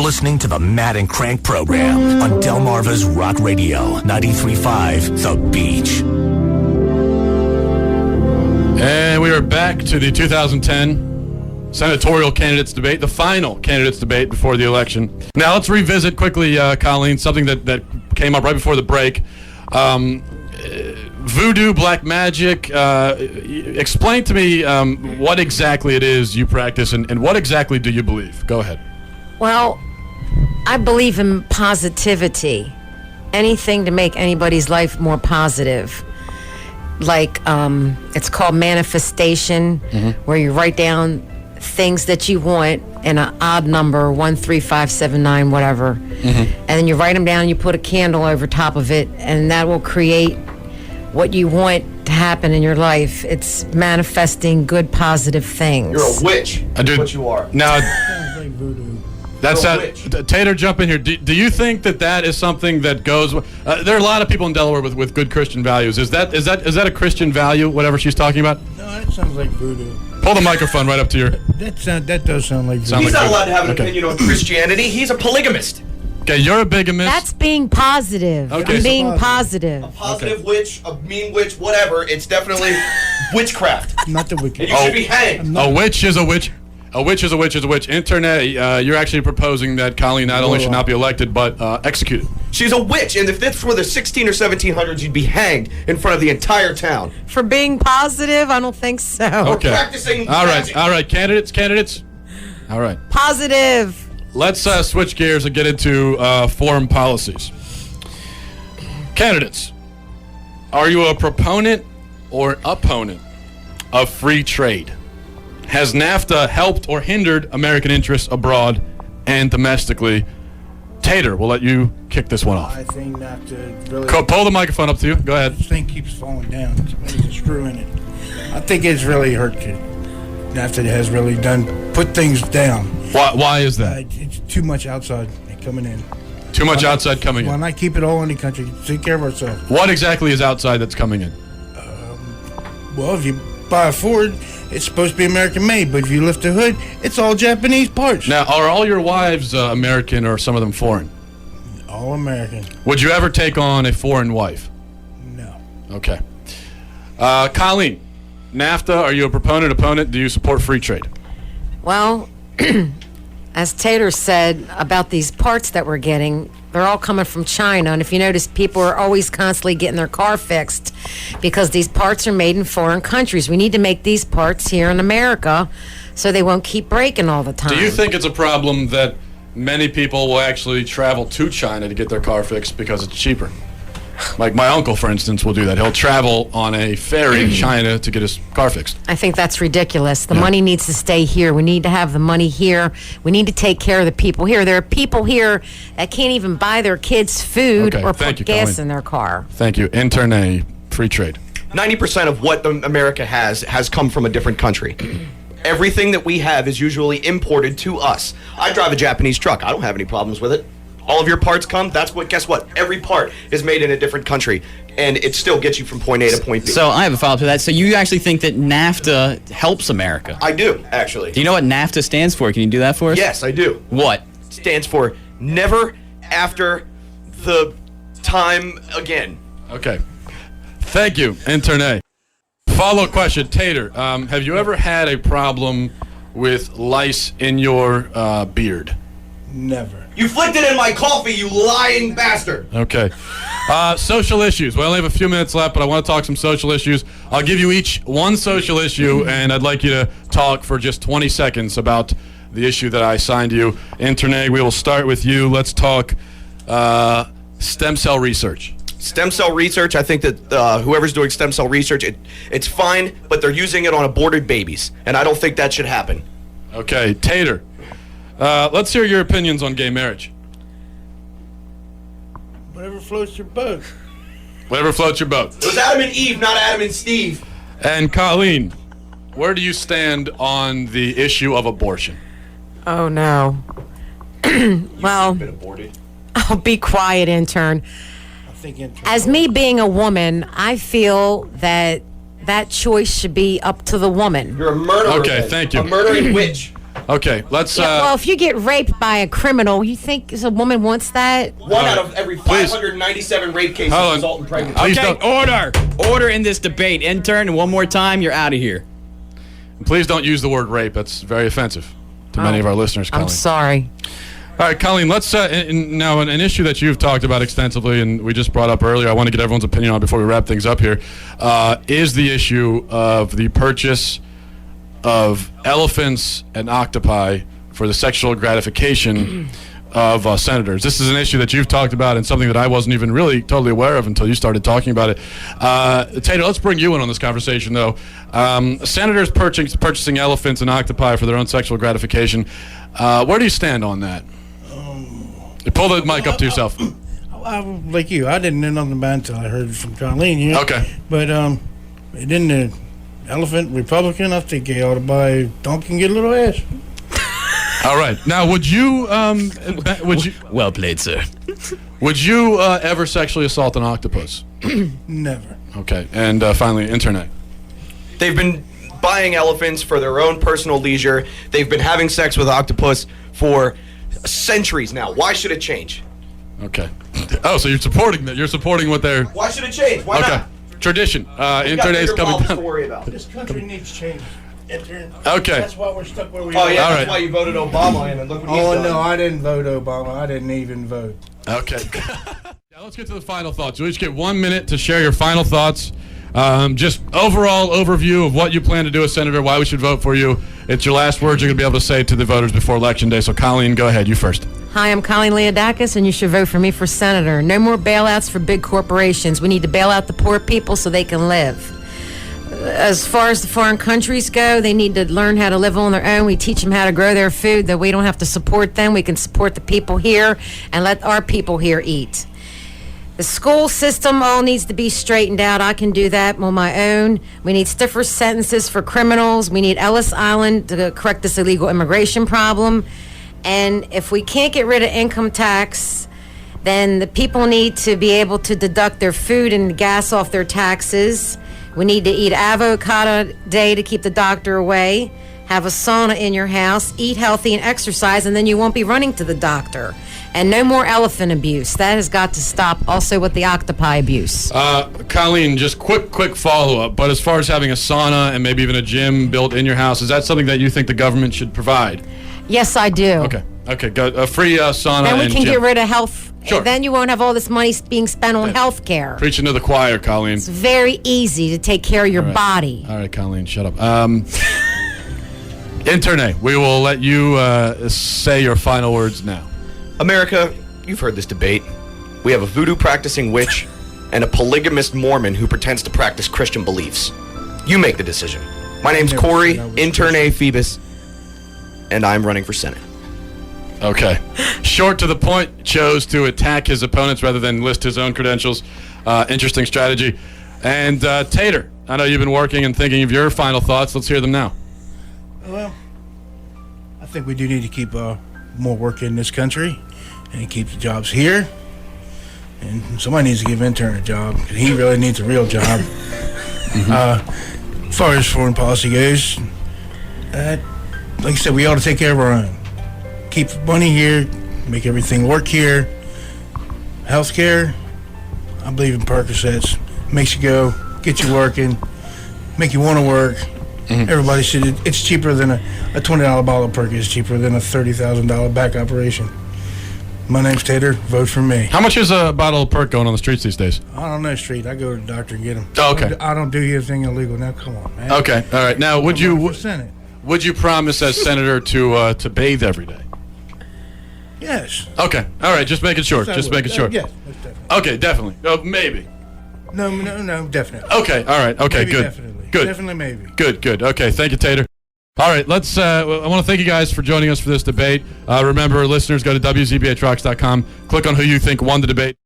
You're listening to the Matt and Crank program on Delmarva's Rock Radio, 93.5 The Beach. And we are back to the 2010 senatorial candidates debate, the final candidates debate before the election. Now let's revisit quickly, Colleen, something that came up right before the break. Voodoo, black magic. Explain to me what exactly it is you practice and what exactly do you believe? Go ahead. Well, I believe in positivity. Anything to make anybody's life more positive. Like, it's called manifestation, where you write down things that you want in an odd number, 1, 3, 5, 7, 9, whatever. And then you write them down and you put a candle over top of it, and that will create what you want to happen in your life. It's manifesting good, positive things. You're a witch. That's what you are. Now, Sounds like voodoo. that's Tater, jump in here. Do you think that is something that goes? There are a lot of people in Delaware with good Christian values. Is that a Christian value? Whatever she's talking about. No, that sounds like voodoo. Pull the microphone right up to your. That does sound like voodoo. He's not allowed to have an opinion on Christianity. He's a polygamist. Okay, you're a bigamist. That's being positive. Okay, I'm so- being positive. A positive witch, a mean witch, whatever. It's definitely witchcraft. Not the wicked. And you should be hanged. A witch is a witch. A witch is a witch is a witch. Internet, you're actually proposing that Colleen not only should not be elected, but executed. She's a witch, and if this were the 16 or 1700s, you'd be hanged in front of the entire town. For being positive, I don't think so. Okay. Practicing All magic. right. Candidates. All right. Positive. Let's switch gears and get into foreign policies. Candidates, are you a proponent or opponent of free trade? Has NAFTA helped or hindered American interests abroad and domestically? Tater, we'll let you kick this one off. I think NAFTA really. Pull the microphone up to you. Go ahead. This thing keeps falling down. There's a screw in it. I think it's really hurt it. NAFTA has really put things down. Why is that? It's too much outside coming in. Too much outside coming Why in. not keep it all in the country? Take care of ourselves. What exactly is outside that's coming in? Well, if you buy a Ford, it's supposed to be American made, but if you lift the hood, it's all Japanese parts. Now, are all your wives American or some of them foreign? All American. Would you ever take on a foreign wife? No. Okay. Colleen, NAFTA, are you a proponent, opponent? Do you support free trade? Well, as Tater said about these parts that we're getting, they're all coming from China. And if you notice, people are always constantly getting their car fixed because these parts are made in foreign countries. We need to make these parts here in America so they won't keep breaking all the time. Do you think it's a problem that many people will actually travel to China to get their car fixed because it's cheaper? Like my uncle, for instance, will do that. He'll travel on a ferry to China to get his car fixed. I think that's ridiculous. The money needs to stay here. We need to have the money here. We need to take care of the people here. There are people here that can't even buy their kids food or put gas in their car. Thank you. Intern, free trade. 90% of what America has come from a different country. Everything that we have is usually imported to us. I drive a Japanese truck. I don't have any problems with it. All of your parts come, guess what? Every part is made in a different country, and it still gets you from point A to point B. So I have a follow-up to that. So you actually think that NAFTA helps America? I do, actually. Do you know what NAFTA stands for? Can you do that for us? Yes, I do. What? It stands for Never After the Time Again. Okay. Thank you, Intern. Follow-up question, Tater. Have you ever had a problem with lice in your beard? Never. You flicked it in my coffee, you lying bastard. Okay. Social issues. We only have a few minutes left, but I want to talk some social issues. I'll give you each one social issue, and I'd like you to talk for just 20 seconds about the issue that I assigned you. Intern, we will start with you. Let's talk stem cell research. Stem cell research, I think that whoever's doing stem cell research, it's fine, but they're using it on aborted babies, and I don't think that should happen. Okay, Tater. Let's hear your opinions on gay marriage. Whatever floats your boat. Whatever floats your boat. It was Adam and Eve, not Adam and Steve. And Colleen, where do you stand on the issue of abortion? Oh, no. Well, Been aborted. I'll be quiet, Intern. As me being a woman, I feel that choice should be up to the woman. You're a murderer. Okay, thank you. A murdering witch. Okay, let's. Well, if you get raped by a criminal, you think a woman wants that? One out of every 597 rape cases result in pregnancy. Please Okay, don't. order in this debate. Intern, one more time, you're out of here. Please don't use the word rape. That's very offensive to many of our listeners, Colleen. I'm sorry. All right, Colleen, let's now an issue that you've talked about extensively and we just brought up earlier, I want to get everyone's opinion on before we wrap things up here, is the issue of the purchase of elephants and octopi for the sexual gratification of senators. This is an issue that you've talked about and something that I wasn't even really totally aware of until you started talking about it. Tater, let's bring you in on this conversation, though. Senators purchasing elephants and octopi for their own sexual gratification. Where do you stand on that? Pull the mic up to yourself. Like you, I didn't know nothing about it until I heard it from Colleen. You know? Okay. But didn't the elephant Republican? I think he ought to buy a donkey and get a little ass. All right. Now, would you Well played, sir. would you ever sexually assault an octopus? Never. Okay. And finally, Internet. They've been buying elephants for their own personal leisure. They've been having sex with octopus for centuries now. Why should it change? Okay. Oh, so you're supporting that? You're supporting what they're. Why should it change? Why Okay. not? Tradition. We got Internet is bigger coming problems down. to worry about. This country needs change. Intern. Okay. That's why we're stuck where we Oh are. yeah, All that's right. why you voted Obama in, and look what he's Oh done. no, I didn't vote Obama. I didn't even vote. Okay. Now let's get to the final thoughts. You'll each get 1 minute to share your final thoughts. Just overall overview of what you plan to do as senator, why we should vote for you. It's your last words you're going to be able to say to the voters before Election Day. So, Colleen, go ahead. You first. Hi, I'm Colleen Liadakis, and you should vote for me for senator. No more bailouts for big corporations. We need to bail out the poor people so they can live. As far as the foreign countries go, they need to learn how to live on their own. We teach them how to grow their food, that we don't have to support them. We can support the people here and let our people here eat. The school system all needs to be straightened out. I can do that on my own. We need stiffer sentences for criminals. We need Ellis Island to correct this illegal immigration problem. And if we can't get rid of income tax, then the people need to be able to deduct their food and gas off their taxes. We need to eat avocado day to keep the doctor away. Have a sauna in your house. Eat healthy and exercise, and then you won't be running to the doctor. And no more elephant abuse. That has got to stop. Also with the octopi abuse. Colleen, just quick follow-up. But as far as having a sauna and maybe even a gym built in your house, is that something that you think the government should provide? Yes, I do. Okay, good. A free sauna Then we and can gym. get rid of health. Sure. Then you won't have all this money being spent on health care. Preaching to the choir, Colleen. It's very easy to take care of your body. All right, Colleen, shut up. Internet, we will let you say your final words now. America, you've heard this debate. We have a voodoo practicing witch and a polygamist Mormon who pretends to practice Christian beliefs. You make the decision. My name's Never Corey, said I was Intern A. Phoebus, and I'm running for Senate. Okay. Short to the point, chose to attack his opponents rather than list his own credentials. Interesting strategy. And Tater, I know you've been working and thinking of your final thoughts. Let's hear them now. Well, I think we do need to keep more work in this country and keep the jobs here. And somebody needs to give Intern a job because he really needs a real job. As far as foreign policy goes, like I said, we ought to take care of our own. Keep money here, make everything work here. Healthcare, I believe in Percocets. Makes you go, get you working, make you want to work. Everybody should. It's cheaper than a $20 bottle of Perc is cheaper than a $30,000 back operation. My name's Tater. Vote for me. How much is a bottle of Perc going on the streets these days? I don't know, street. I go to the doctor and get them. Oh, okay. I don't do anything illegal. Now, come on, man. Okay, all right. Now, would I'm running you for Senate? would you promise as senator to bathe every day? Yes. Okay, all right. Just making sure. Yes, I Just would. making sure. Yes, most definitely. Okay, definitely. Maybe. No, definitely. Okay, all right. Okay, Maybe good. Definitely. Good. Definitely, maybe. Good. Okay, thank you, Tater. All right, let's. I want to thank you guys for joining us for this debate. Remember, listeners, go to WZBHRocks.com. Click on who you think won the debate.